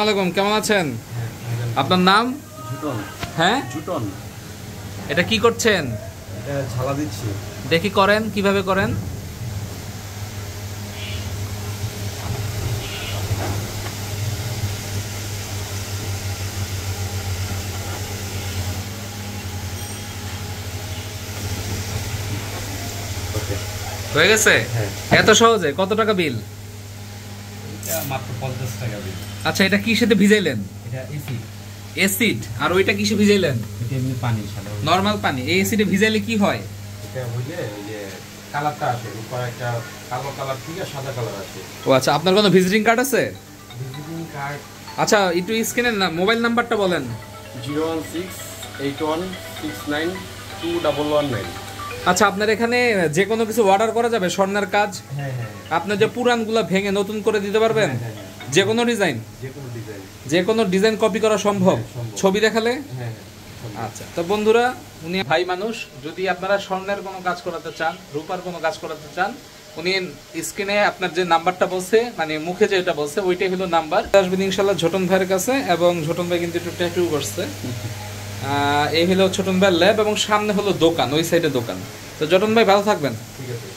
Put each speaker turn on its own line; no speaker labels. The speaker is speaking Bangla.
আলাইকুম, কেমন আছেন? আপনার নাম?
জুটন।
হ্যাঁ,
জুটন।
এটা কি করছেন?
এটা ঝালা দিচ্ছি।
দেখি করেন, কিভাবে করেন।
ওকে,
হয়ে গেছে?
হ্যাঁ।
এত সহজে? কত টাকা বিল?
এটা মাত্র 50 টাকা বিল।
আচ্ছা, এটা কি সাথে ভিজাইলেন?
এটা এসি।
অ্যাসিড। আর ওইটা কিসে ভিজাইলেন?
এটা এমনি পানি সাধারণ।
নরমাল পানি। এই অ্যাসিডে ভিজাইলে কি হয়?
এটা হইলে ওই যে কালারটা আসে, উপর একটা কালো কালার থেকে সাদা কালার আসে।
ও আচ্ছা, আপনার কোনো ভিজিটিং কার্ড আছে?
ভিজিটিং কার্ড
আচ্ছা, একটু স্ক্রিনের না মোবাইল নাম্বারটা বলেন।
01681292119।
আচ্ছা, আপনার এখানে যে কোনো কিছু অর্ডার করা যাবে? স্বর্ণের কাজ?
হ্যাঁ হ্যাঁ।
আপনার যে পুরানগুলো ভেঙে নতুন করে দিতে পারবেন?
হ্যাঁ, হ্যাঁ।
যে কোনো ডিজাইন?
যে কোনো ডিজাইন।
যে কোনো ডিজাইন কপি করা সম্ভব?
হ্যাঁ, সম্ভব।
ছবি দেখালে?
হ্যাঁ হ্যাঁ।
আচ্ছা, তো বন্ধুরা, উনি ভাই মানুষ। যদি আপনারা স্বর্ণের কোনো কাজ করাতে চান, রূপার কোনো কাজ করাতে চান, উনি স্ক্রিনে আপনার যে নাম্বারটা বলছে, মানে মুখে যেটা বলছে ওইটাই হলো নাম্বার। আসবেন ইনশাল্লাহ ঝোটন ভাইয়ের কাছে। এবং ঝোটন ভাই কিন্তু একটু ট্যাটু করছে। এই হলো ছোটন ভাইয়ের ল্যাব এবং সামনে হলো দোকান, ওই সাইডে দোকান। তো ঝোটন ভাই ভালো থাকবেন।
ঠিক আছে।